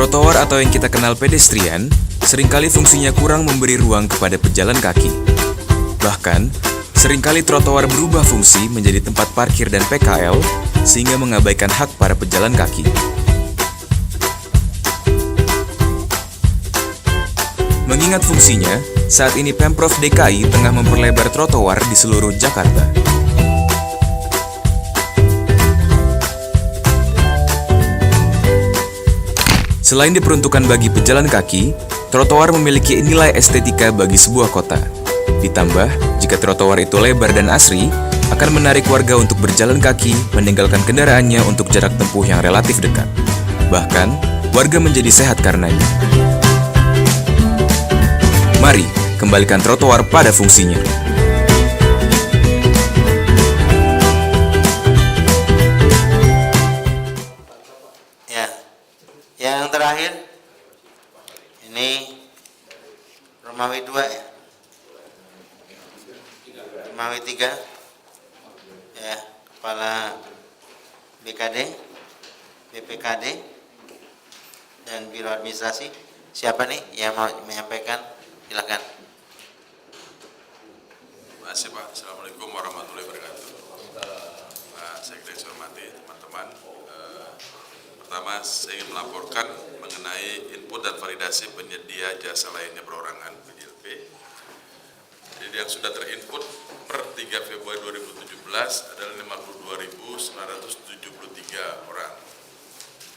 Trotoar atau yang kita kenal pedestrian, seringkali fungsinya kurang memberi ruang kepada pejalan kaki. Bahkan, seringkali trotoar berubah fungsi menjadi tempat parkir dan PKL, sehingga mengabaikan hak para pejalan kaki. Mengingat fungsinya, saat ini Pemprov DKI tengah memperlebar trotoar di seluruh Jakarta. Selain diperuntukkan bagi pejalan kaki, trotoar memiliki nilai estetika bagi sebuah kota. Ditambah, jika trotoar itu lebar dan asri, akan menarik warga untuk berjalan kaki, meninggalkan kendaraannya untuk jarak tempuh yang relatif dekat. Bahkan, warga menjadi sehat karenanya. Mari, kembalikan trotoar pada fungsinya. Ya, yang terakhir, ini Romawi 2 ya, Romawi 3, ya, Kepala BKD, BPKD, dan Biro Administrasi. Siapa nih yang mau menyampaikan? Silakan. Terima kasih Pak. Assalamualaikum warahmatullahi wabarakatuh. Saya ingin hormati teman-teman. Pertama, saya ingin melaporkan mengenai input dan validasi penyedia jasa lainnya perorangan (PJLP). Jadi yang sudah terinput per 3 Februari 2017 adalah 52.973 orang.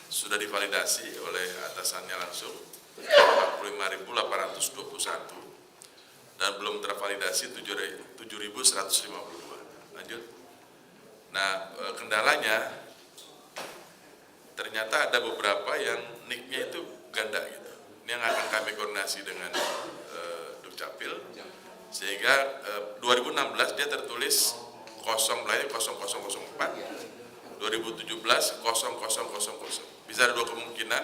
Sudah divalidasi oleh atasannya langsung 45.821 dan belum tervalidasi 7.152. Lanjut. Nah, kendalanya ternyata ada beberapa yang nicknya itu ganda gitu. Ini yang akan kami koordinasi dengan Dukcapil, sehingga 2016 dia tertulis 004, 2017 0000. Bisa ada dua kemungkinan,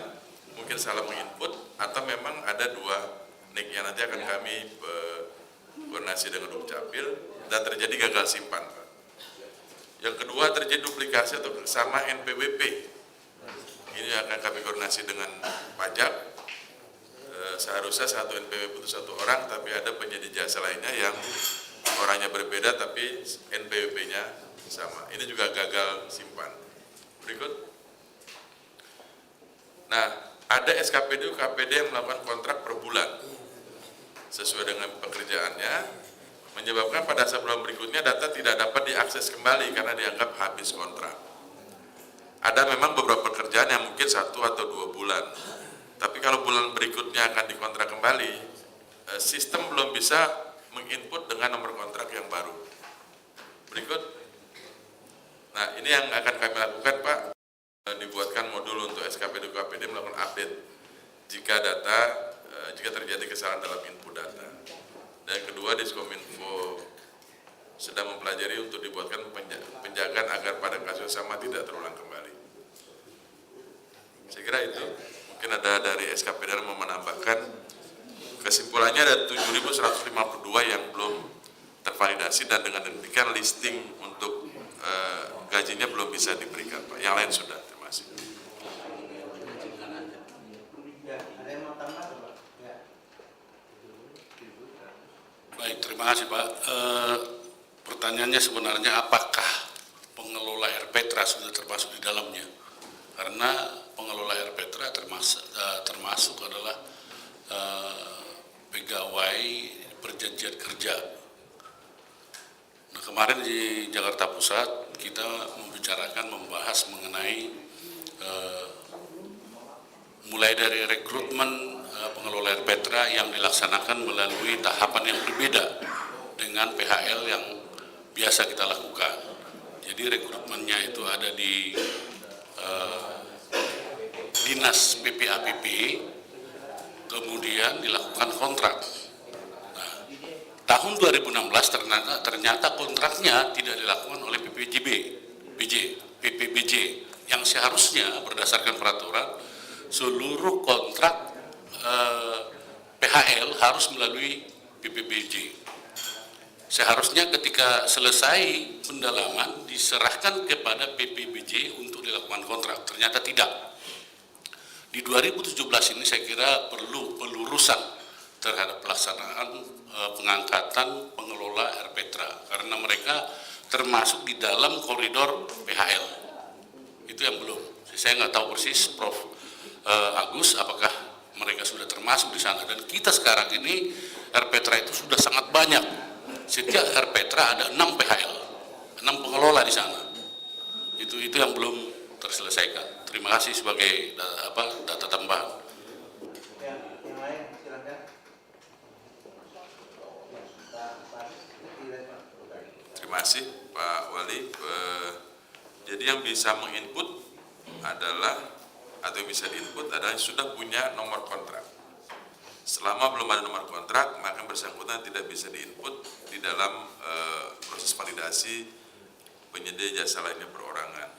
mungkin salah menginput atau memang ada dua nick yang nanti akan kami koordinasi dengan Dukcapil dan terjadi gagal simpan. Yang kedua, terjadi duplikasi atau sama NPWP. Ini akan kami koordinasi dengan pajak. Seharusnya satu NPWP itu satu orang, tapi ada penyedia jasa lainnya yang orangnya berbeda tapi NPWP-nya sama. Ini juga gagal simpan. Berikut. Nah, ada SKPD UKPD yang melakukan kontrak per bulan sesuai dengan pekerjaannya, menyebabkan pada saat bulan berikutnya data tidak dapat diakses kembali karena dianggap habis kontrak. Ada memang beberapa pekerjaan yang mungkin 1 atau 2 bulan, tapi kalau bulan berikutnya akan dikontrak kembali, sistem belum bisa menginput dengan nomor kontrak yang baru. Berikut. Nah, ini yang akan kami lakukan, Pak. Dibuatkan modul untuk SKPD UKPD melakukan update jika terjadi kesalahan dalam input data. Dan kedua, Diskominfo sedang mempelajari untuk dibuatkan penjagaan agar pada kasus sama tidak terulang kembali. Saya kira itu. Mungkin ada dari SKPD yang mau menambahkan. Kesimpulannya ada 7.152 yang belum tervalidasi dan dengan demikian listing untuk gajinya belum bisa diberikan, Pak. Yang lain sudah. Terima kasih. Baik, terima kasih Pak. Pertanyaannya sebenarnya apakah pengelola RPTRA sudah termasuk di dalamnya? Karena pengelola RPTRA termasuk adalah pegawai perjanjian kerja. Nah, kemarin di Jakarta Pusat kita membahas mengenai mulai dari rekrutmen pengelola RPTRA yang dilaksanakan melalui tahapan yang berbeda dengan PHL yang biasa kita lakukan. Jadi rekrutmennya itu ada di Dinas PPAPP, kemudian dilakukan kontrak. Nah, tahun 2016 ternyata kontraknya tidak dilakukan oleh PPBJ yang seharusnya berdasarkan peraturan seluruh kontrak PHL harus melalui PPBJ. Seharusnya ketika selesai pendalaman diserahkan kepada PPBJ untuk dilakukan kontrak, ternyata tidak. Di 2017 ini saya kira perlu pelurusan terhadap pelaksanaan pengangkatan pengelola RPTRA karena mereka termasuk di dalam koridor PHL. Itu yang belum. Saya nggak tahu persis Prof. Agus apakah mereka sudah termasuk di sana, dan kita sekarang ini RPTRA itu sudah sangat banyak. Setiap RPTRA ada 6 PHL, 6 pengelola di sana. Itu yang belum terselesaikan. Terima kasih sebagai data tambahan. Yang lain silakan. Terima kasih Pak Wali. Jadi yang bisa menginput adalah atau yang bisa diinput adalah yang sudah punya nomor kontrak. Selama belum ada nomor kontrak, maka bersangkutan tidak bisa diinput di dalam proses validasi penyedia jasa lainnya perorangan.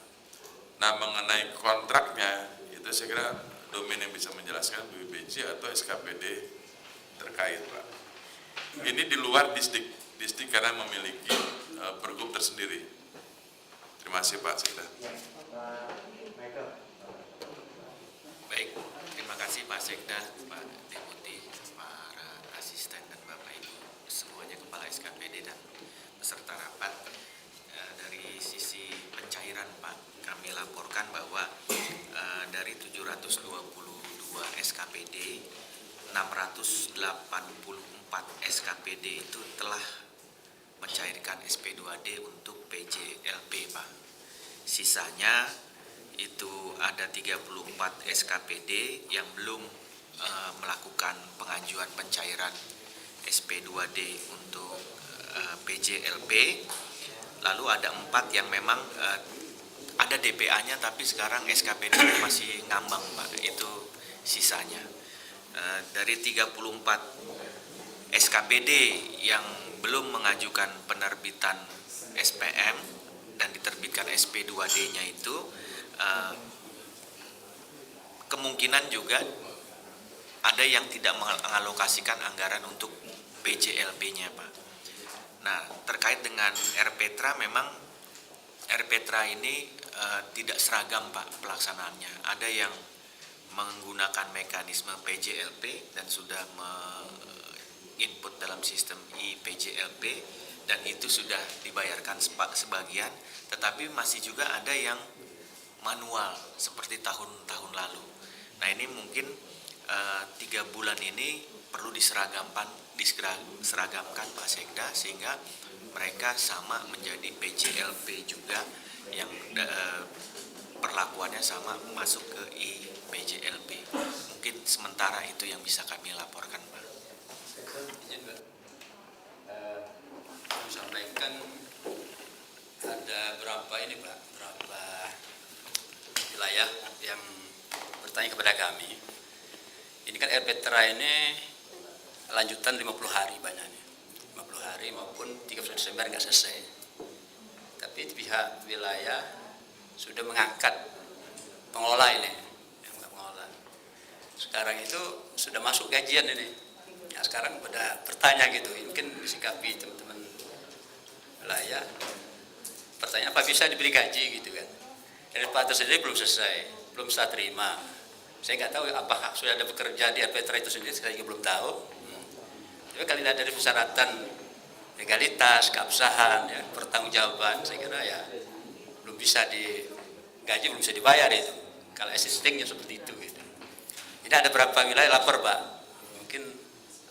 Nah, mengenai kontraknya, itu saya kira domain yang bisa menjelaskan BPJJ atau SKPD terkait, Pak. Ini di luar distrik karena memiliki pergub tersendiri. Terima kasih Pak Sekda. Baik, terima kasih Pak Sekda, Pak Deputi, para asisten dan Bapak Ibu semuanya, Kepala SKPD dan peserta rapat. Dari sisi pencairan Pak, kami laporkan bahwa dari 722 SKPD, 684 SKPD itu telah mencairkan SP2D untuk PJLP Pak. Sisanya itu ada 34 SKPD yang belum melakukan pengajuan pencairan SP2D untuk PJLP. Lalu ada 4 yang memang ada DPA-nya tapi sekarang SKPD masih ngambang Pak, itu sisanya. Dari 34 SKPD yang belum mengajukan penerbitan SPM dan diterbitkan SP2D-nya itu kemungkinan juga ada yang tidak mengalokasikan anggaran untuk PJLP-nya Pak. Nah, terkait dengan RPTRA, memang RPTRA ini tidak seragam Pak pelaksanaannya. Ada yang menggunakan mekanisme PJLP dan sudah input dalam sistem iPJLP dan itu sudah dibayarkan sebagian, tetapi masih juga ada yang manual seperti tahun-tahun lalu. Nah, ini mungkin 3 bulan ini perlu diseragamkan Pak Sekda sehingga mereka sama menjadi PJLP juga yang perlakuannya sama masuk ke iPJLP. Mungkin sementara itu yang bisa kami laporkan Pak. Izin Pak, kami sampaikan ada berapa wilayah yang bertanya kepada kami. Ini kan RPTRA ini lanjutan 50 hari banyaknya, 50 hari maupun 31 Desember nggak selesai. Tapi pihak wilayah sudah mengangkat pengelola ini, pengelola. Sekarang itu sudah masuk gajian ini. Ya, sekarang pada bertanya gitu, mungkin disikapi teman-teman wilayah. Pertanyaan apa bisa diberi gaji gitu kan? RPTRA sendiri belum selesai, belum saya terima. Saya nggak tahu apakah sudah ada bekerja di RPTRA itu sendiri, saya juga belum tahu. Tapi kalau lihat dari persyaratan legalitas, keabsahan, ya, pertanggungjawaban, saya kira ya belum bisa digaji, belum bisa dibayar itu. Kalau existingnya seperti itu gitu. Ini ada beberapa wilayah lapor Pak, mungkin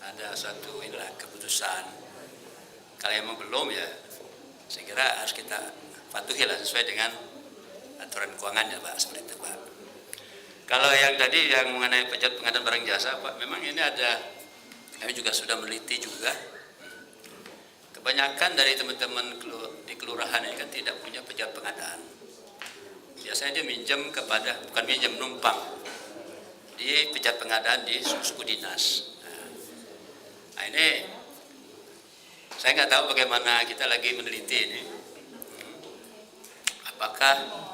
ada satu keputusan. Kalau emang belum ya, saya kira harus kita patuhi lah sesuai dengan aturan keuangannya Pak, seperti itu Pak. Kalau yang tadi yang mengenai pejabat pengadaan barang jasa Pak, memang ini ada, kami juga sudah meneliti juga. Kebanyakan dari teman-teman di kelurahan ini kan tidak punya pejabat pengadaan. Biasanya dia minjem bukan minjem, numpang di pejabat pengadaan di suku dinas. Nah ini saya nggak tahu bagaimana, kita lagi meneliti ini. Apakah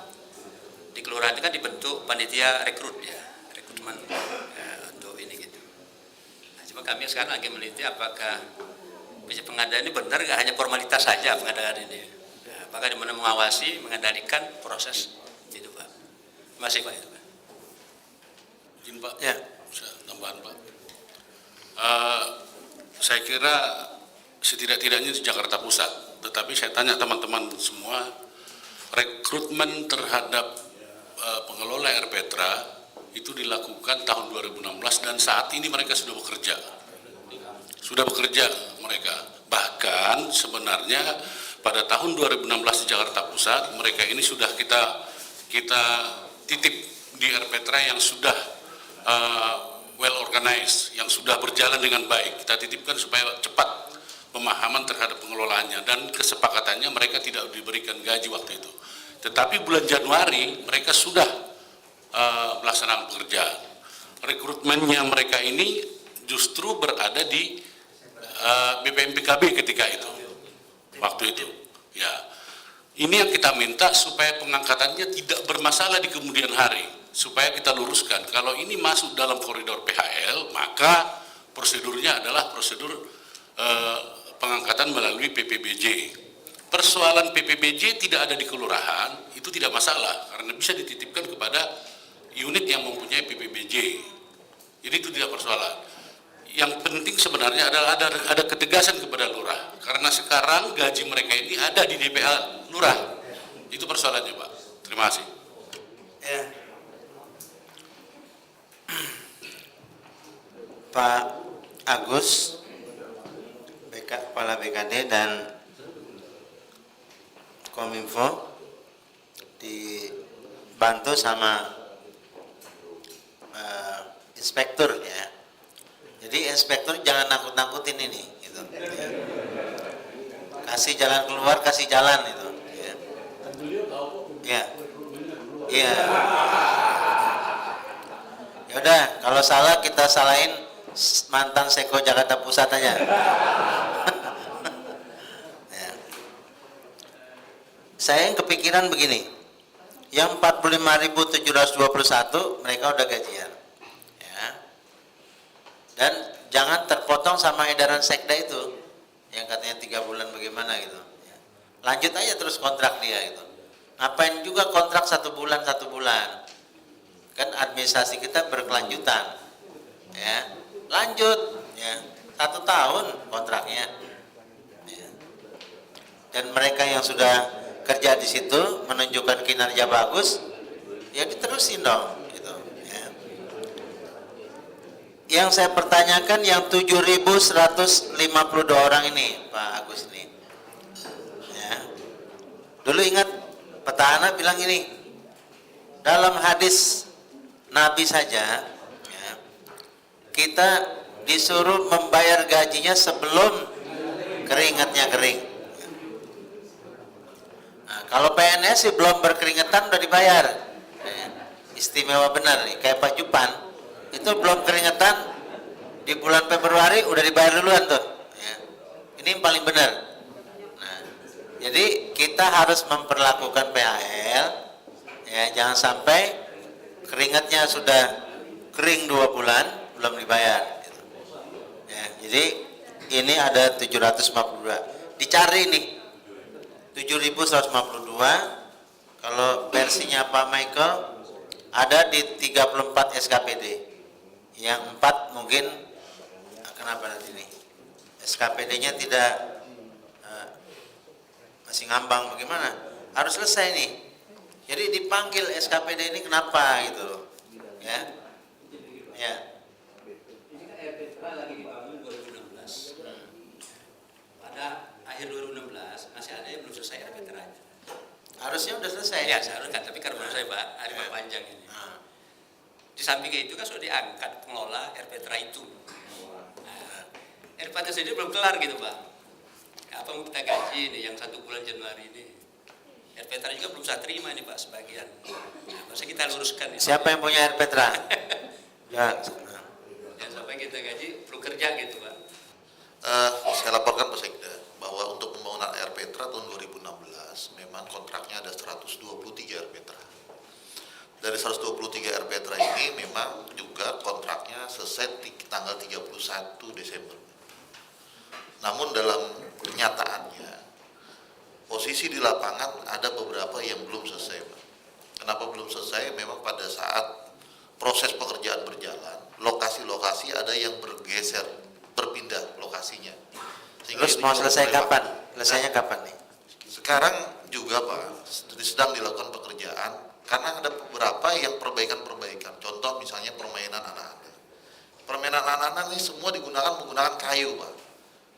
di kelurahan itu kan dibentuk panitia rekrutmen untuk ini gitu. Nah, cuma kami sekarang lagi meneliti apakah pejabat pengadaan ini benar nggak hanya formalitas saja pengadaan ini. Nah, apakah dimana mengawasi, mengendalikan proses itu Pak. Terima kasih Pak. Izin Pak, Ya. bisa tambahan Pak. Saya kira setidak-tidaknya di Jakarta Pusat, tetapi saya tanya teman-teman semua, rekrutmen terhadap pengelola RPetra itu dilakukan tahun 2016 dan saat ini mereka sudah bekerja. Sudah bekerja mereka. Bahkan sebenarnya pada tahun 2016 di Jakarta Pusat mereka ini sudah kita titip di RPetra yang sudah well organized, yang sudah berjalan dengan baik. Kita titipkan supaya cepat pemahaman terhadap pengelolaannya dan kesepakatannya mereka tidak diberikan gaji waktu itu. Tetapi bulan Januari mereka sudah melaksanakan pekerjaan. Rekrutmennya mereka ini justru berada di BPMPKB ketika itu, waktu itu. Ya, ini yang kita minta supaya pengangkatannya tidak bermasalah di kemudian hari, supaya kita luruskan. Kalau ini masuk dalam koridor PHL, maka prosedurnya adalah prosedur pengangkatan melalui PPBJ. Persoalan PPBJ tidak ada di kelurahan, itu tidak masalah, karena bisa dititipkan kepada unit yang mempunyai PPBJ. Jadi itu tidak persoalan. Yang penting sebenarnya adalah ada ketegasan kepada lurah, karena sekarang gaji mereka ini ada di DPA lurah. Itu persoalannya Pak. Terima kasih. Ya. Pak Agus, Kepala BKD dan Kominfo dibantu sama inspektur ya. Jadi inspektur jangan nakut-nakutin ini, gitu. Ya. Kasih jalan keluar, kasih jalan itu. Ya. Ya. Iya. Ya udah, kalau salah kita salahin mantan Seko Jakarta Pusat aja. Ya. Saya yang kepikiran begini, yang 45.721 mereka udah gajian, ya. Dan jangan terpotong sama edaran sekda itu, yang katanya 3 bulan bagaimana gitu. Ya. Lanjut aja terus kontrak dia gitu. Ngapain juga kontrak 1 bulan 1 bulan? Kan administrasi kita berkelanjutan, ya. Lanjut, ya. 1 tahun kontraknya. Ya. Dan mereka yang sudah kerja di situ menunjukkan kinerja bagus, ya diterusin dong gitu, ya. Yang saya pertanyakan yang 7.152 orang ini Pak Agus ini, ya. Dulu ingat petahana bilang ini, dalam hadis Nabi saja, ya, kita disuruh membayar gajinya sebelum keringatnya kering. Kalau PNS sih belum berkeringetan udah dibayar, istimewa benar nih, kayak Pak Jupan itu belum keringetan di bulan Februari udah dibayar duluan tuh, ya. Ini yang paling benar. Nah, jadi kita harus memperlakukan PHL, ya, jangan sampai keringatnya sudah kering 2 bulan belum dibayar, gitu. Ya, jadi ini ada 752, dicari nih 7.152. Kalau versinya Pak Michael ada di 34 SKPD. Yang 4 mungkin kenapa nanti nih? SKPD-nya tidak masih ngambang bagaimana? Harus selesai nih. Jadi dipanggil SKPD ini kenapa gitu loh. Ya. Ya. Ini kan RPetra lagi dibangun 2016. Pada akhir 2016 masih ada yang belum selesai RPetra. Harusnya udah selesai. Ya, seharusnya kan, tapi karena belum selesai Pak, hari Pak panjang ini. Di samping itu kan sudah diangkat pengelola RPetra itu. Nah, RPetra sendiri belum kelar gitu Pak. Apa mau kita gaji ini yang 1 bulan Januari ini? RPetra juga belum saya terima ini Pak sebagian. Nah, masa kita luruskan ini. Siapa yang punya RPetra? Ya. Jangan sampai kita gaji belum kerja gitu Pak. Saya laporkan Pak Sekda bahwa untuk pembangunan RPetra tahun 2016 memang kontraknya ada 123 RPetra. Dari 123 RPetra ini memang juga kontraknya selesai di tanggal 31 Desember. Namun dalam kenyataannya posisi di lapangan ada beberapa yang belum selesai, Pak. Kenapa belum selesai? Memang pada saat proses pekerjaan berjalan, lokasi-lokasi ada yang bergeser, berpindah lokasinya. Terus ini mau juga selesai mulai kapan? waktu. Selesainya kapan nih? Sekarang juga Pak, sedang dilakukan pekerjaan karena ada beberapa yang perbaikan-perbaikan. Contoh misalnya permainan anak-anak. Permainan anak-anak ini semua menggunakan kayu Pak.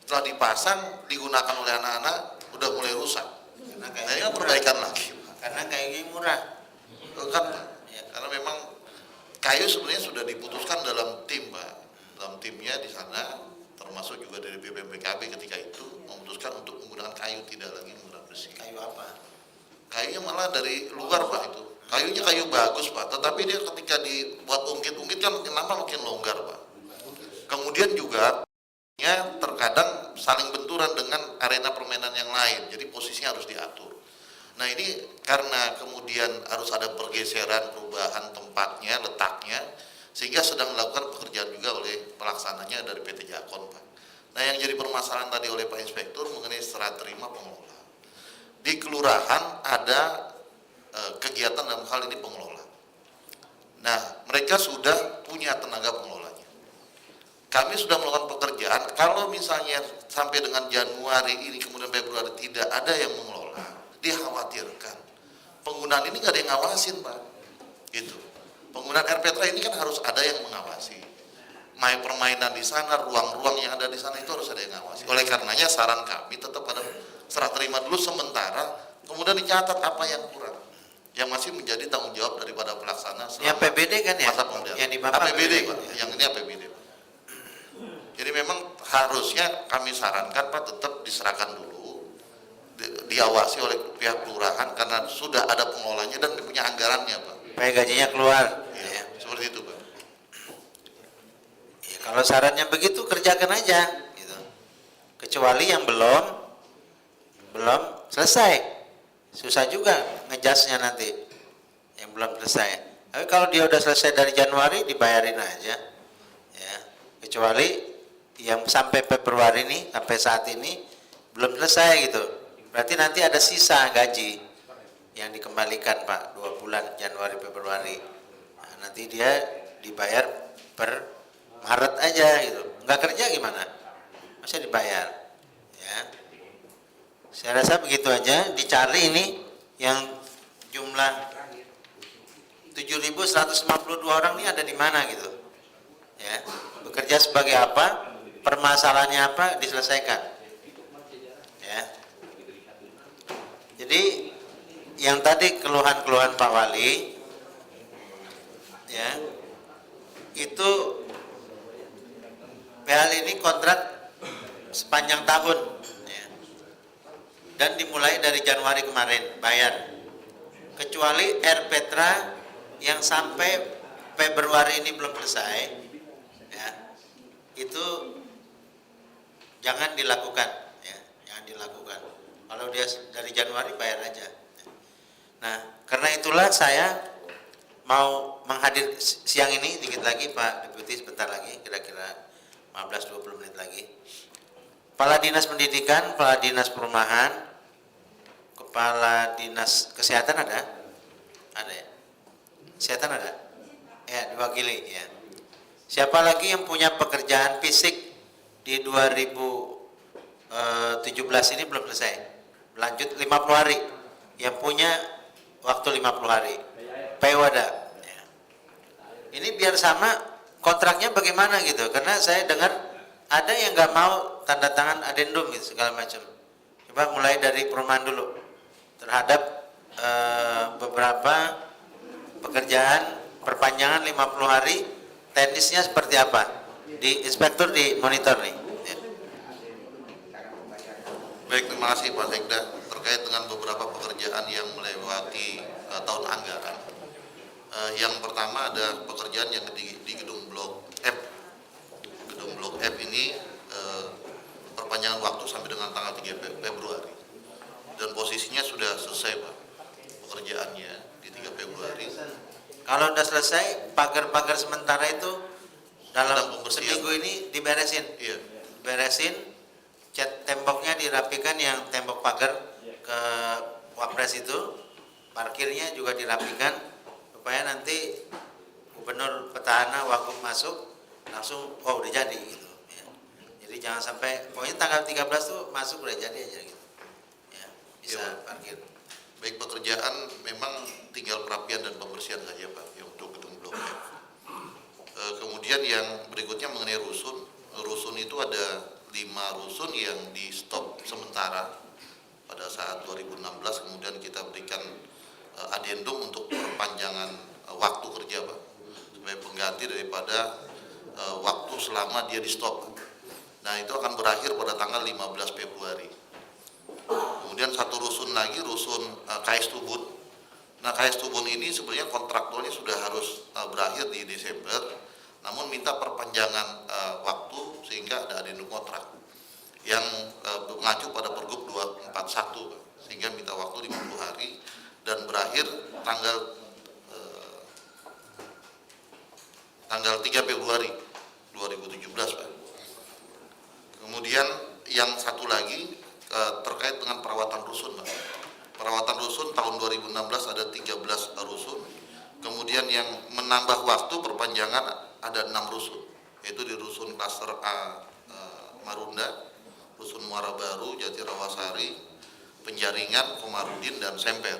Setelah dipasang, digunakan oleh anak-anak, udah mulai rusak. Karena Nah ini kan perbaikan lagi Pak. Karena kayunya murah. Kan, ya, karena memang kayu sebenarnya sudah diputuskan dalam tim Pak. Dalam timnya di sana, termasuk juga dari BPMPKB ketika itu memutuskan untuk menggunakan kayu, tidak lagi menggunakan besi. Kayu apa? Kayunya malah dari luar Pak itu. Kayunya kayu bagus Pak, tetapi dia ketika dibuat ungkit-ungkit kan makin lama makin longgar Pak. Kemudian juga terkadang saling benturan dengan arena permainan yang lain, jadi posisinya harus diatur. Nah ini karena kemudian harus ada pergeseran, perubahan tempatnya, letaknya, sehingga sedang melakukan pekerjaan juga oleh pelaksananya dari PT Jakon Pak. Nah yang jadi permasalahan tadi oleh Pak Inspektur mengenai serah terima pengelola. Di kelurahan ada kegiatan dalam hal ini pengelola. Nah mereka sudah punya tenaga pengelolanya. Kami sudah melakukan pekerjaan, kalau misalnya sampai dengan Januari ini kemudian Februari tidak ada yang mengelola, dikhawatirkan penggunaan ini nggak ada yang ngawasin Pak. Gitu. Penggunaan RPTRA ini kan harus ada yang mengawasi. Main permainan di sana, ruang-ruang yang ada di sana itu harus ada yang ngawasi. Oleh karenanya saran kami tetap pada serah terima dulu sementara, kemudian dicatat apa yang kurang, yang masih menjadi tanggung jawab daripada pelaksana. Yang PBD kan ya? Masa pemulihan. Yang di Bapak APBD PBD. Pak, yang ini APBD Pak. Jadi memang harusnya kami sarankan Pak tetap diserahkan dulu, diawasi oleh pihak kelurahan karena sudah ada pengelolanya dan punya anggarannya Pak. Supaya gajinya keluar. Ya, seperti itu Pak. Ya, kalau sarannya begitu kerjakan aja gitu. Kecuali yang belum selesai. Susah juga ngejasnya nanti yang belum selesai. Tapi kalau dia udah selesai dari Januari dibayarin aja. Ya. Kecuali yang sampai Februari ini sampai saat ini belum selesai gitu. Berarti nanti ada sisa gaji yang dikembalikan Pak 2 bulan Januari Februari. Nah, nanti dia dibayar per Maret aja gitu. Nggak kerja gimana? Masa dibayar? Ya. Saya rasa begitu aja. Dicari ini yang jumlah 7.152 orang ini ada di mana gitu. Ya. Bekerja sebagai apa? Permasalahannya apa? Diselesaikan. Ya. Jadi yang tadi keluhan-keluhan Pak Wali, ya, itu PL ini kontrak sepanjang tahun, ya, dan dimulai dari Januari kemarin bayar, kecuali RPTRA yang sampai Februari ini belum selesai, ya, itu jangan dilakukan, ya, jangan dilakukan. Kalau dia dari Januari bayar aja. Nah, karena itulah saya mau menghadir siang ini dikit lagi Pak Deputi, sebentar lagi, kira-kira 15-20 menit lagi. Kepala Dinas Pendidikan, Kepala Dinas Perumahan, Kepala Dinas Kesehatan ada? Ada ya? Kesehatan ada? Ya, diwakili ya. Siapa lagi yang punya pekerjaan fisik di 2017 ini belum selesai? Lanjut 50 hari. Yang punya waktu 50 hari. Pewada. Ya. Ini biar sama kontraknya bagaimana gitu. Karena saya dengar ada yang nggak mau tanda tangan adendum gitu segala macam. Coba mulai dari perumahan dulu. Terhadap beberapa pekerjaan perpanjangan 50 hari, teknisnya seperti apa? Di inspektur di monitor nih. Ya. Baik, terima kasih Pak Sekda. Terkait dengan beberapa pekerjaan yang melewati tahun anggaran. Yang pertama ada pekerjaan yang di gedung Blok F. Gedung Blok F ini perpanjangan waktu sampai dengan tanggal 3 Februari. Dan posisinya sudah selesai Pak pekerjaannya di 3 Februari. Kalau sudah selesai, pagar-pagar sementara itu dalam pembersihan. seminggu ini diberesin. Iya. Beresin, cat temboknya dirapikan, yang tembok pagar ke Wapres itu, parkirnya juga dirapikan supaya nanti gubernur petahana wagub masuk langsung oh udah jadi gitu ya. Jadi jangan sampai pokoknya tanggal 13 tuh masuk udah jadi aja gitu ya, bisa parkir. Baik, pekerjaan memang tinggal perapian dan pembersihan saja Pak ya, untuk gedung Blok F. Kemudian yang berikutnya mengenai rusun. Rusun itu ada 5 rusun yang di stop sementara pada saat 2016, kemudian kita berikan adendum untuk perpanjangan waktu kerja Pak, sebagai pengganti daripada waktu selama dia di stop. Nah itu akan berakhir pada tanggal 15 Februari. Kemudian satu rusun lagi, rusun KS Tubun. Nah KS Tubun ini sebenarnya kontraktualnya sudah harus berakhir di Desember, namun minta perpanjangan waktu sehingga ada adendum kontrak yang mengacu pada Pergub 241 Pak, sehingga minta waktu 50 hari dan berakhir tanggal 3 Februari 2017 Pak. Kemudian yang satu lagi terkait dengan perawatan rusun Pak. Perawatan rusun tahun 2016 ada 13 rusun. Kemudian yang menambah waktu perpanjangan ada 6 rusun, yaitu di rusun klaster A Marunda, rusun Muara Baru, Jati Rawasari, Penjaringan, Komarudin, dan Semper.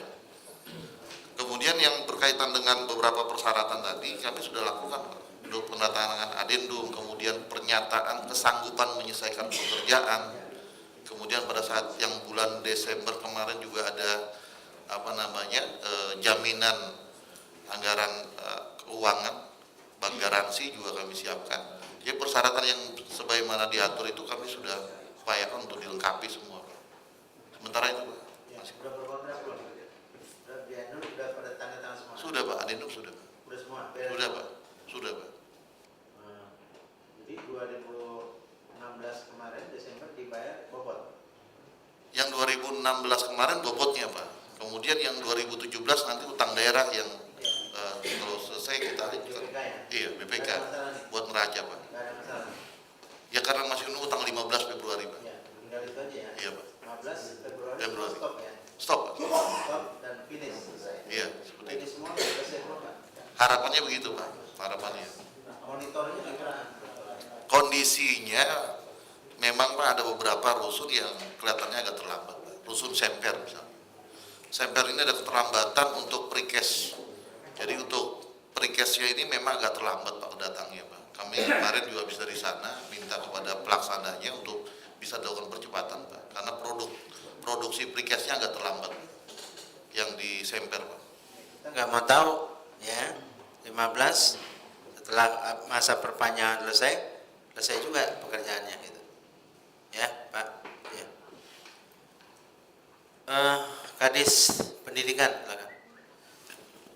Kemudian yang berkaitan dengan beberapa persyaratan tadi kami sudah lakukan Pak. Untuk penandatanganan adendum, kemudian pernyataan kesanggupan menyelesaikan pekerjaan. Kemudian pada saat yang bulan Desember kemarin juga ada jaminan anggaran keuangan, bank garansi juga kami siapkan. Jadi persyaratan yang sebagaimana diatur itu kami sudah upayakan untuk dilengkapi semua. Sementara itu Pak. Sudah berkontrak belum? Sudah diadendum, sudah pada tanda tangan semua? Sudah Pak, adendum sudah Pak. Sudah semua? Sudah Pak, sudah Pak. Jadi 2016 kemarin Desember dibayar bobot? Yang 2016 kemarin bobotnya Pak. Kemudian yang 2017 nanti utang daerah yang kalau selesai kita ajukan. BPK ya? Iya, BPK buat neraca Pak. Nggak ada masalah? Ya karena masih nunggu tanggal 15 Februari Pak. Ya, tinggal itu aja ya? Iya Pak. 15 Februari stop ya? Stop Pak. Stop dan finish selesai. Iya, seperti Ini itu. semua selesai belum Pak? Harapannya begitu Pak. Harapannya. Monitornya gimana? Kondisinya memang Pak ada beberapa rusun yang kelihatannya agak terlambat Pak. Rusun Semper misalnya. Semper ini ada keterlambatan untuk precast. Jadi untuk precastnya ini memang agak terlambat Pak datangnya Pak. Kami kemarin juga bisa dari sana minta kepada pelaksananya untuk bisa dilakukan percepatan Pak. Karena produksi precastnya agak terlambat yang di Semper Pak. Kita nggak mau tahu ya 15 setelah masa perpanjangan selesai juga pekerjaannya gitu ya Pak ya. Kadis Pendidikan silakan.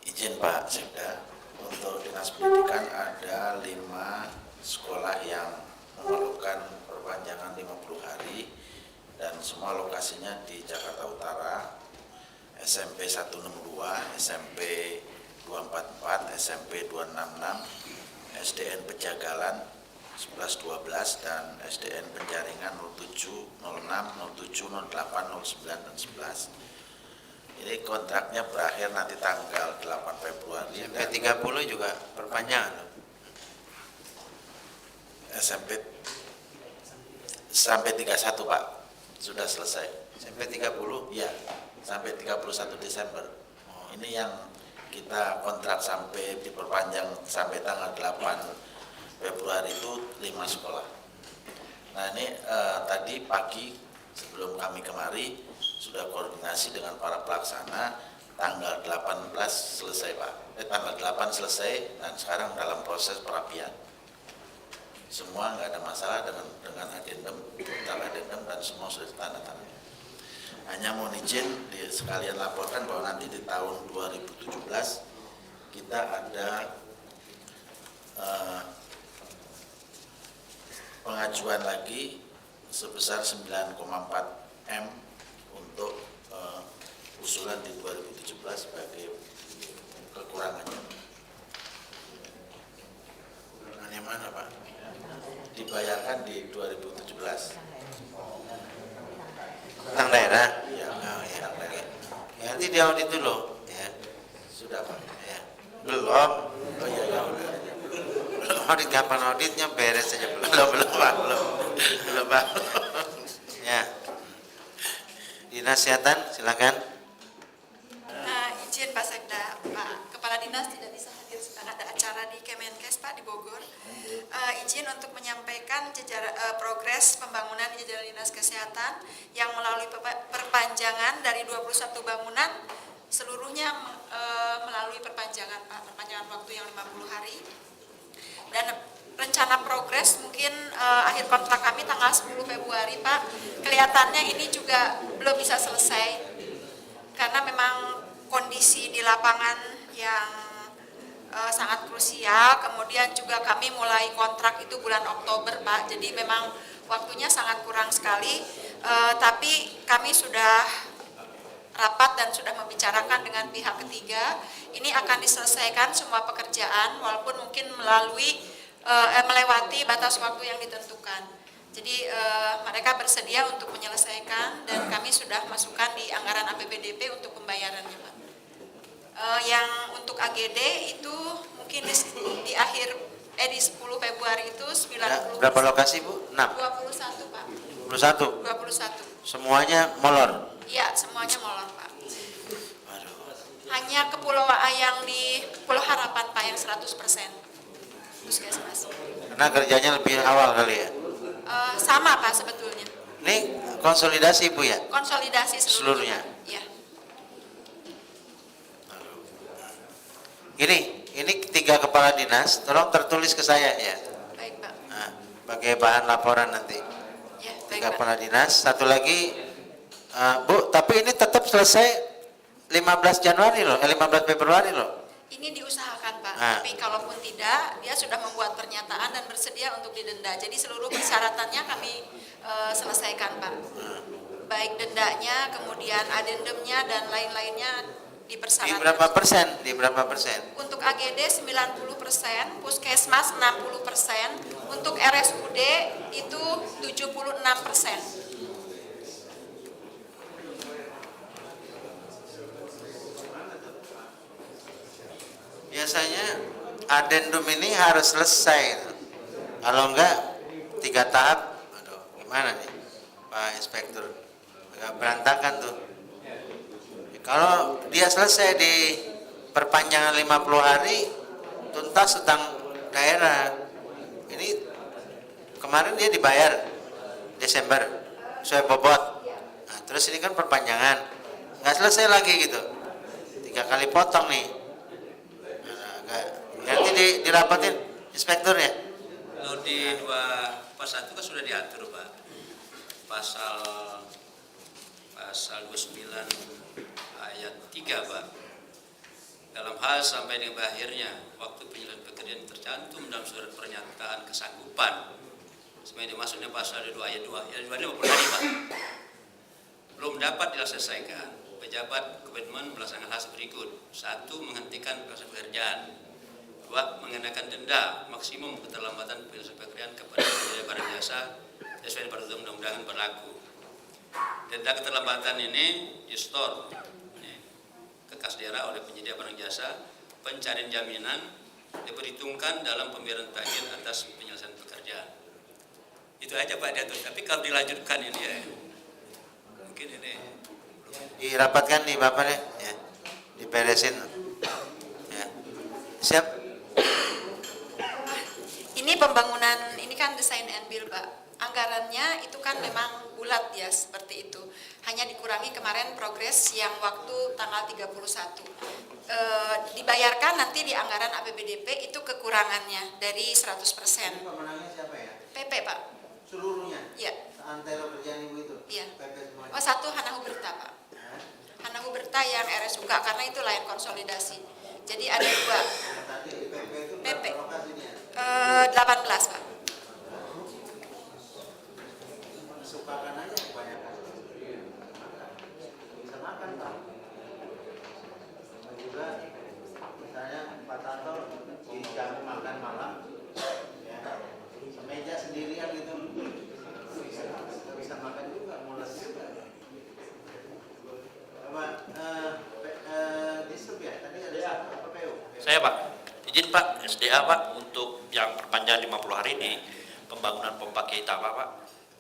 Izin Pak Sekda, untuk Dinas Pendidikan ada 5 sekolah yang memerlukan perpanjangan 50 hari dan semua lokasinya di Jakarta Utara. SMP 162, SMP 244, SMP 266, SDN Pejagalan 1112 dan SDN Penjaringan 07, 06, 07, 08, 09 dan 11. Ini kontraknya berakhir nanti tanggal 8 Februari. SMP 30 juga perpanjangan. SMP sampai 31 Pak, sudah selesai. SMP 30? Ya, sampai 31 Desember. Ini yang kita kontrak sampai diperpanjang sampai tanggal 8 Februari itu 5 sekolah. Nah ini tadi pagi sebelum kami kemari sudah koordinasi dengan para pelaksana, tanggal 18 selesai Pak. Tanggal 8 selesai dan sekarang dalam proses perapian. Semua nggak ada masalah dengan adendum, dan semua sudah ditandatangani. Hanya mohon izin sekalian laporkan bahwa nanti di tahun 2017 kita ada pengajuan lagi sebesar 9,4 M untuk usulan di 2017 sebagai kekurangannya. Kekurangannya mana Pak? Dibayarkan di 2017. Tentang daerah? Ya, Oh, ya. tentang daerah. Ya, nanti diaudit dulu ya. Sudah Pak. Ya. Belum. Oh iya, ya udah. Belum audit, kapan auditnya beres saja. Belum Pak. Belum Pak. Ya. Dinas Kesehatan, silakan. Izin Pak Sekda, Pak Kepala Dinas tidak bisa hadir sedang ada acara di Kemenkes Pak di Bogor. Izin untuk menyampaikan progres pembangunan di jajaran Dinas Kesehatan yang melalui perpanjangan dari 21 bangunan seluruhnya melalui perpanjangan Pak, perpanjangan waktu yang 50 hari. Dan rencana progres mungkin akhir kontrak kami tanggal 10 Februari Pak. Kelihatannya ini juga belum bisa selesai karena memang kondisi di lapangan yang sangat krusial. Kemudian juga kami mulai kontrak itu bulan Oktober Pak, jadi memang waktunya sangat kurang sekali. Tapi kami sudah rapat dan sudah membicarakan dengan pihak ketiga. Ini akan diselesaikan semua pekerjaan walaupun mungkin melewati batas waktu yang ditentukan. Jadi mereka bersedia untuk menyelesaikan dan kami sudah masukkan di anggaran APBDP untuk pembayarannya Pak. Yang untuk AGD itu mungkin di akhir di 10 Februari itu 90. Berapa lokasi Bu? 6. 21 Pak. 21. 21. Semuanya molor. Iya, semuanya molor Pak. Waduh. Hanya ke Pulau yang di Pulau Harapan Pak yang 100%. Puskesmas. Karena kerjanya lebih awal kali ya. Sama Pak sebetulnya. Ini konsolidasi Bu ya? Konsolidasi seluruhnya. Iya. Ini 3 kepala dinas, tolong tertulis ke saya ya. Baik Pak. Nah, pakai bahan laporan nanti. Ya, baik 3 Pak. kepala dinas, satu lagi Bu, tapi ini tetap selesai 15 Januari loh, 15 Februari loh. Ini diusahakan Pak, Nah. tapi kalaupun tidak, dia sudah membuat pernyataan dan bersedia untuk didenda. Jadi seluruh persyaratannya kami selesaikan Pak. Baik dendanya, kemudian adendumnya dan lain-lainnya Di dipersyaratkan. berapa persen? Di berapa persen? Untuk AGD 90%, Puskesmas 60%, untuk RSUD itu 76%. Biasanya adendum ini harus selesai. Kalau enggak 3 tahap, aduh gimana nih Pak Inspektur? Agak berantakan tuh. Kalau dia selesai di perpanjangan 50 hari, tuntas utang daerah. Ini kemarin dia dibayar Desember, sesuai bobot. Nah, terus ini kan perpanjangan, nggak selesai lagi gitu. 3 kali potong nih. Nanti dirapatin inspektur ya. Kalau di 2 pasal 1 kan sudah diatur Pak. Pasal 29 ayat 3 Pak. Dalam hal sampai dengan akhirnya waktu penyelesaian pekerjaan tercantum dalam surat pernyataan kesanggupan. Sebenarnya maksudnya pasal 2 ayat 2. Ayat 2 ini 50 hari Pak. Belum dapat diselesaikan. Pejabat komitmen melaksanakan hal berikut. 1. Menghentikan proses pekerjaan. 2. Mengenakan denda maksimum keterlambatan penyelesaian pekerjaan kepada penyedia barang jasa sesuai dengan perundang-undangan berlaku. Denda keterlambatan ini di-store ke kas daerah oleh penyedia barang jasa, pencarian jaminan diperhitungkan dalam pembayaran tagihan atas penyelesaian pekerjaan. Itu aja Pak diatur. Tapi kalau dilanjutkan ini ya mungkin ini Dirapatkan di Bapak deh, ya. Diberesin. Ya. Siap. Ini pembangunan, ini kan desain and build Pak. Anggarannya itu kan memang bulat ya seperti itu. Hanya dikurangi kemarin progres yang waktu tanggal 31. Dibayarkan nanti di anggaran APBDP itu kekurangannya dari 100%. Pemenangnya siapa ya? PP Pak. Seluruhnya? Iya. Antara kerjaan Ibu itu? Iya. PP semuanya? Oh, 1 Hana Huberta Pak. Hana Huberta yang RSUK karena itu lain konsolidasi. Jadi ada 2. Tadi PP itu PP. berapa lokasinya? 18 Pak. Sukakan aja kebanyakan. Bisa makan Pak. Juga misalnya Pak Tanto di jamu makan malam, ya, semeja sendirian gitu. Bisa makan juga, mules juga. Apa? Disub ya? Tadi ada apa PU? Saya Pak. SDA Pak, untuk yang perpanjangan 50 hari di pembangunan pompa Keitapa Pak,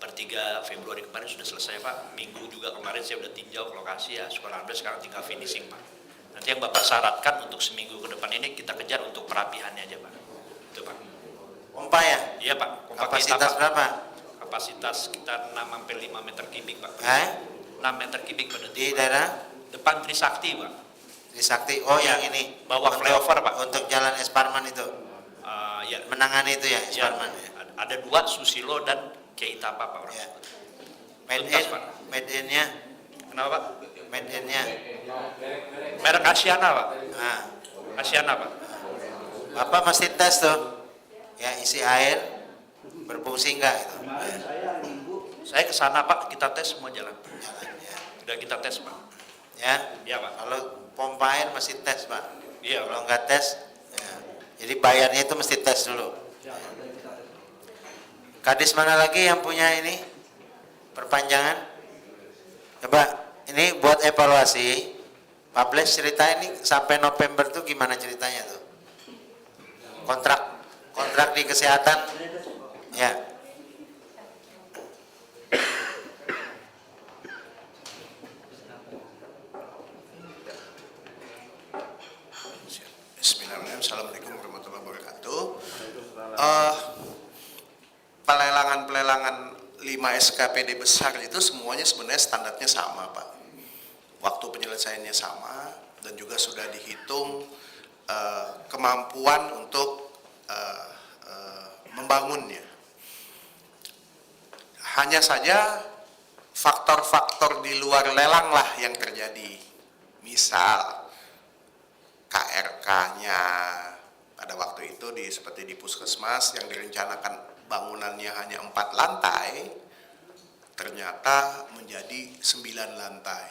per 3 Februari kemarin sudah selesai Pak. Minggu juga kemarin saya sudah tinjau ke lokasi ya, sekolah ambil sekarang tinggal finishing Pak. Nanti yang Bapak syaratkan untuk seminggu ke depan ini kita kejar untuk perapihannya aja Pak. Itu Pak. Pompa ya? Iya Pak, pompa Kapasitas Keitapa. berapa? Kapasitas sekitar 6-5 meter kubik Pak. 6 meter kubik per detik. Di Pak. daerah Depan Trisakti Pak. Trisakti. Oh Ya, yang ini. bawah Untuk- flyover, Pak. Untuk jalan Esparman itu. Ya, Menangani itu ya ya, Esparman. Ya. ada 2 Susilo dan Keitapa Pak. Ya. Made Tuntas, in, Pak. made in-nya, Kenapa Pak? made in-nya. Merek Asiana Pak. Nah, Asiana Pak. Bapak mesti tes tuh. Ya isi air berfungsi enggak itu. Ya. Saya ke sana Pak, kita tes semua jalan. Jalan, ya. Udah kita tes Pak. Ya. Iya Pak. Kalau pompa air mesti tes Pak. Iya Kalau Pak. nggak tes, ya. Jadi bayarnya itu mesti tes dulu. Kadis mana lagi yang punya ini perpanjangan? Coba ini buat evaluasi. Publish cerita ini sampai November tuh gimana ceritanya tuh? Kontrak di kesehatan, ya. Bismillahirrahmanirrahim. Assalamualaikum warahmatullahi wabarakatuh. Pelelangan 5 SKPD besar itu semuanya sebenarnya standarnya sama Pak. Waktu penyelesaiannya sama dan juga sudah dihitung kemampuan untuk membangunnya. Hanya saja faktor-faktor di luar lelang lah yang terjadi. Misal KRK-nya pada waktu itu seperti di puskesmas yang direncanakan bangunannya hanya 4 lantai ternyata menjadi 9 lantai.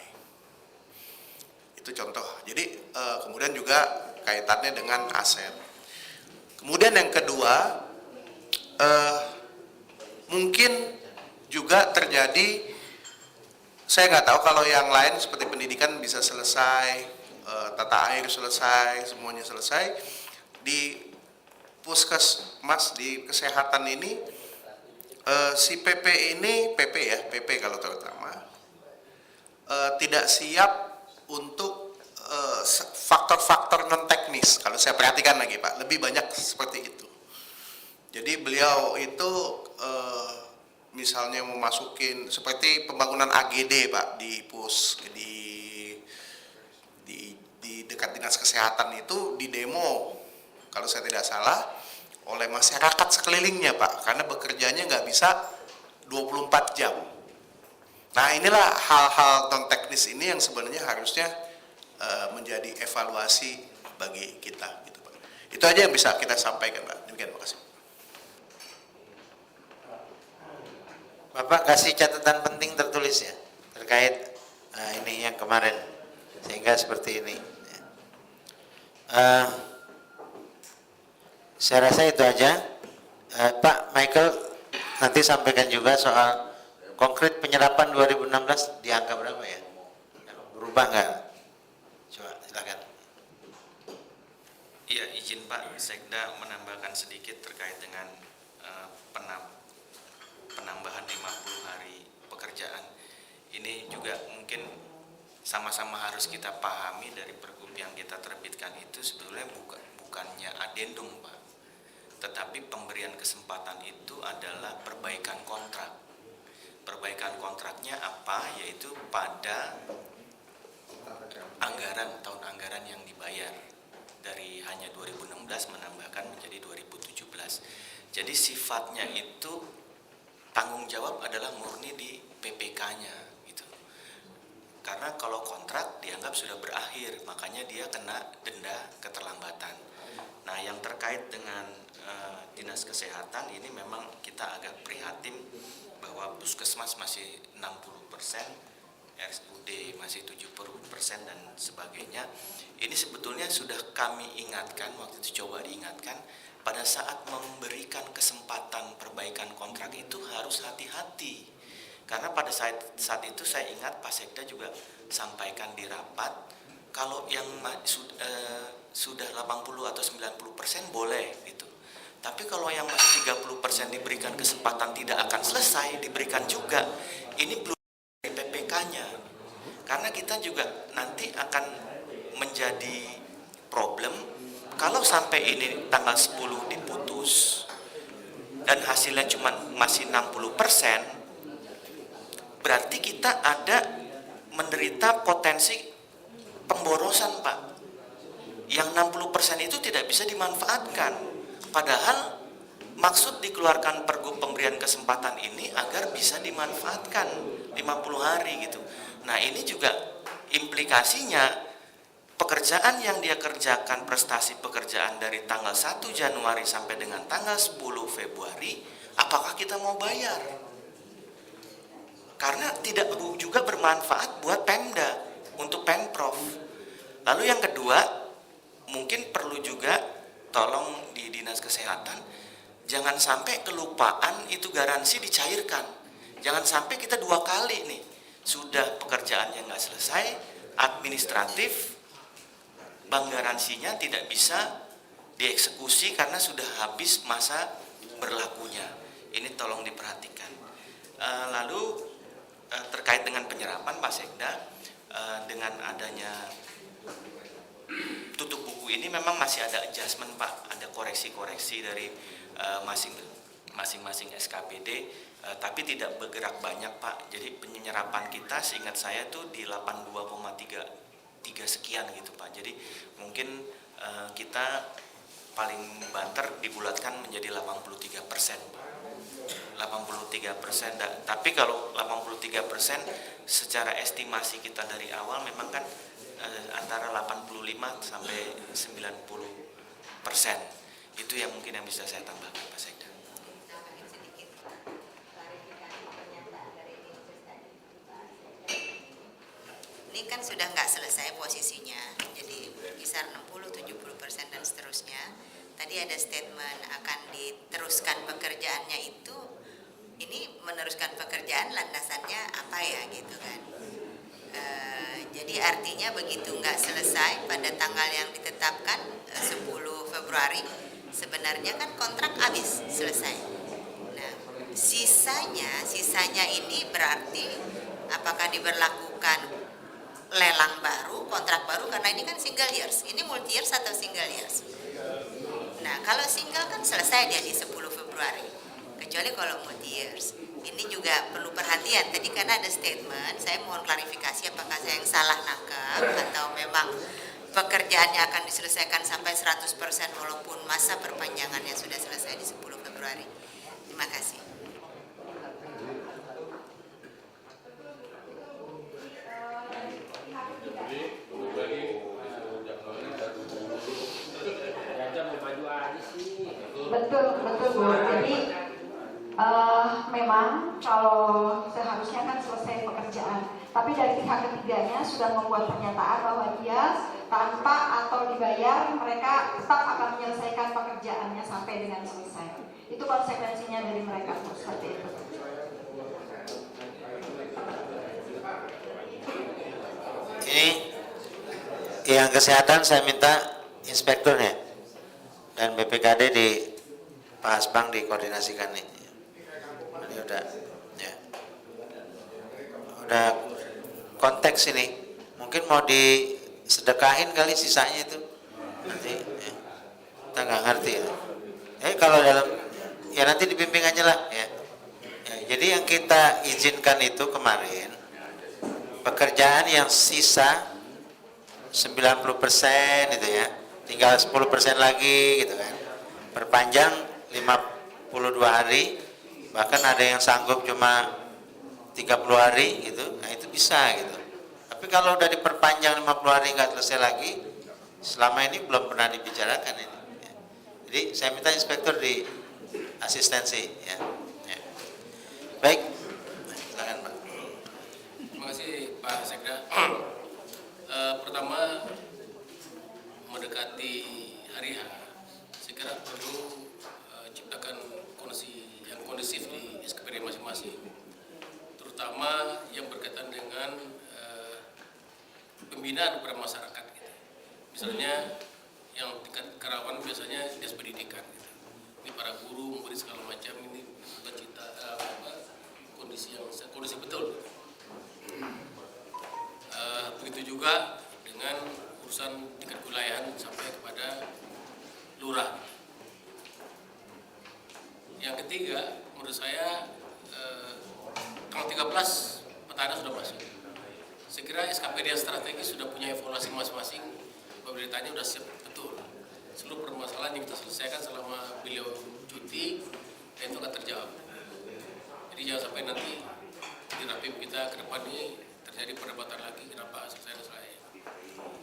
Itu contoh. Jadi kemudian juga kaitannya dengan aset. Kemudian yang kedua, mungkin juga terjadi, saya nggak tahu kalau yang lain seperti pendidikan bisa selesai, tata air selesai, semuanya selesai. Di puskesmas, di kesehatan ini, si PP ini, PP kalau terutama, tidak siap untuk faktor-faktor non teknis. Kalau saya perhatikan lagi Pak, lebih banyak seperti itu. Jadi beliau itu misalnya memasukin seperti pembangunan AGD Pak di dekat dinas kesehatan itu di demo kalau saya tidak salah oleh masyarakat sekelilingnya Pak, karena bekerjanya nggak bisa 24 jam. Nah inilah hal-hal non teknis ini yang sebenarnya harusnya menjadi evaluasi bagi kita gitu Pak. Itu aja yang bisa kita sampaikan Pak. Demikian, terima kasih. Bapak kasih catatan penting tertulis ya terkait ini yang kemarin sehingga seperti ini. Saya rasa itu aja. Pak Michael nanti sampaikan juga soal konkret penyerapan 2016 di angka berapa ya? Berubah nggak? Coba silakan. Iya, izin Pak, Sekda menambahkan sedikit terkait dengan penambahan 50 hari pekerjaan. Ini juga mungkin sama-sama harus kita pahami dari pergub yang kita terbitkan itu sebetulnya bukannya adendum Pak, tetapi pemberian kesempatan itu adalah perbaikan kontrak. Perbaikan kontraknya apa? Yaitu pada tahun anggaran yang dibayar dari hanya 2016 menambahkan menjadi 2017. Jadi sifatnya itu tanggung jawab adalah murni di PPK-nya gitu. Karena kalau kontrak dianggap sudah berakhir, makanya dia kena denda keterlambatan. Nah, yang terkait dengan dinas kesehatan ini memang kita agak prihatin bahwa puskesmas masih 60%, RSUD masih 70% dan sebagainya. Ini sebetulnya sudah kami ingatkan, waktu itu coba diingatkan, pada saat memberikan kesempatan perbaikan kontrak itu harus hati-hati. Karena pada saat itu saya ingat Pak Sekda juga sampaikan di rapat, kalau yang sudah 80 atau 90% boleh gitu. Tapi kalau yang masih 30% diberikan kesempatan tidak akan selesai, diberikan juga. Ini belum dari PPK-nya. Karena kita juga nanti akan menjadi problem kalau sampai ini tanggal 10 diputus dan hasilnya cuma masih 60%, berarti kita ada menderita potensi pemborosan, Pak. Yang 60% itu tidak bisa dimanfaatkan. Padahal maksud dikeluarkan pergub pemberian kesempatan ini agar bisa dimanfaatkan 50 hari gitu. Nah, ini juga implikasinya pekerjaan yang dia kerjakan, prestasi pekerjaan dari tanggal 1 Januari sampai dengan tanggal 10 Februari, apakah kita mau bayar? Karena tidak juga bermanfaat buat Pemda, untuk Pemprov. Lalu yang kedua, mungkin perlu juga tolong di Dinas Kesehatan, jangan sampai kelupaan itu garansi dicairkan. Jangan sampai kita 2 kali nih, sudah pekerjaannya nggak selesai, administratif, bank garansinya tidak bisa dieksekusi karena sudah habis masa berlakunya. Ini tolong diperhatikan. Lalu terkait dengan penyerapan Pak Sekda, dengan adanya tutup buku ini memang masih ada adjustment Pak, ada koreksi-koreksi dari masing-masing SKPD, tapi tidak bergerak banyak Pak. Jadi penyerapan kita seingat saya tuh di 82,3 sekian gitu Pak. Jadi mungkin kita paling banter dibulatkan menjadi 83%. 83%. Tapi kalau 83% secara estimasi kita dari awal memang kan antara 85 sampai 90%. Itu yang mungkin yang bisa saya tambahkan Pak Sekda. Ini kan sudah nggak selesai posisinya, jadi berkisar 60-70% dan seterusnya. Tadi ada statement akan diteruskan pekerjaannya itu, ini meneruskan pekerjaan landasannya apa ya gitu kan. Jadi artinya begitu nggak selesai pada tanggal yang ditetapkan 10 Februari, sebenarnya kan kontrak habis selesai. Nah, sisanya ini berarti apakah diberlakukan lelang baru, kontrak baru, karena ini kan single years. Ini multi years atau single years? Nah, kalau single kan selesai dia di 10 Februari. Kecuali kalau multi years. Ini juga perlu perhatian. Tadi karena ada statement, saya mohon klarifikasi apakah saya yang salah nangkep atau memang pekerjaannya akan diselesaikan sampai 100% walaupun masa perpanjangannya sudah selesai di 10 Februari. Terima kasih. Betul Bu. Jadi memang kalau seharusnya kan selesai pekerjaan, tapi dari pihak ketiganya sudah membuat pernyataan bahwa dia tanpa atau dibayar mereka tetap akan menyelesaikan pekerjaannya sampai dengan selesai. Itu konsekuensinya dari mereka seperti itu. Ini yang kesehatan saya minta inspekturnya dan BPKD di Pak Asbang dikoordinasikan nih. Ini udah konteks ini. Mungkin mau disedekahin kali sisanya itu. Nanti ya. Kita nggak ngerti ya. Kalau dalam ya nanti dibimbing aja lah ya. Jadi yang kita izinkan itu kemarin pekerjaan yang sisa 90% itu ya, tinggal 10% lagi gitu kan, perpanjang 52 hari, bahkan ada yang sanggup cuma 30 hari gitu, nah itu bisa gitu. Tapi kalau udah diperpanjang 50 hari nggak selesai lagi, selama ini belum pernah dibicarakan ini ya. Jadi saya minta inspektur di asistensi ya. Baik, silakan Pak. Terima kasih Pak Sekda. Pertama, mendekati hari H, saya kira perlu ciptakan kondisi yang kondusif di SKPD masing-masing, terutama yang berkaitan dengan pembinaan kepada masyarakat Misalnya yang tingkat kerawanan biasanya dinas pendidikan. Gitu. Ini para guru, murid segala macam ini kondisi betul. Begitu juga dengan urusan tingkat kewilayahan sampai kepada lurah. Yang ketiga, menurut saya tanggal 13 petahana sudah masuk. Saya kira SKPD yang strategis sudah punya evaluasi masing-masing. Pemerintahnya sudah siap betul. Seluruh permasalahan yang kita selesaikan selama beliau cuti, itu akan terjawab. Jadi jangan sampai nanti di rapim kita ke depan ini terjadi perdebatan lagi kenapa selesai.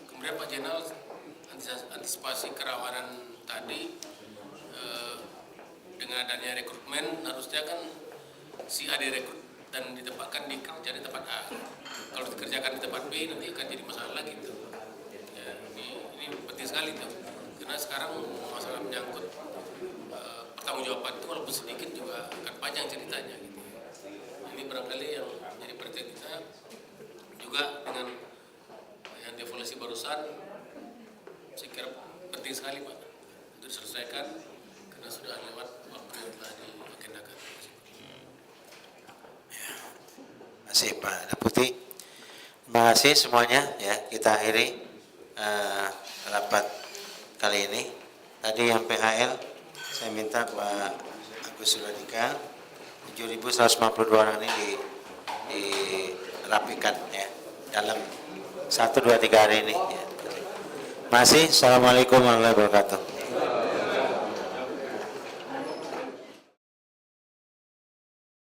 Kemudian Pak Jenderal, antisipasi kerawanan tadi dengan adanya rekrutmen harusnya kan si A direkrut dan ditempatkan dikerja di tempat A. Kalau dikerjakan di tempat B nanti akan jadi masalah lagi tuh. Ya, ini penting sekali tuh. Karena sekarang masalah menyangkut pertanggungjawaban itu walaupun sedikit juga akan panjang ceritanya. Gitu. Ini barangkali yang jadi perhatian kita juga dengan yang dievaluasi barusan, saya kira penting sekali Pak untuk diselesaikan karena sudah lewat waktu yang telah diagendakan. Terima kasih Pak Deputi. Terima kasih semuanya ya, kita akhiri rapat kali ini. Tadi yang PHL saya minta Pak Agus Suradika 7.152 orang ini dirapikan ya dalam 1, 2, 3 hari ini ya. Masih. Assalamualaikum warahmatullahi wabarakatuh.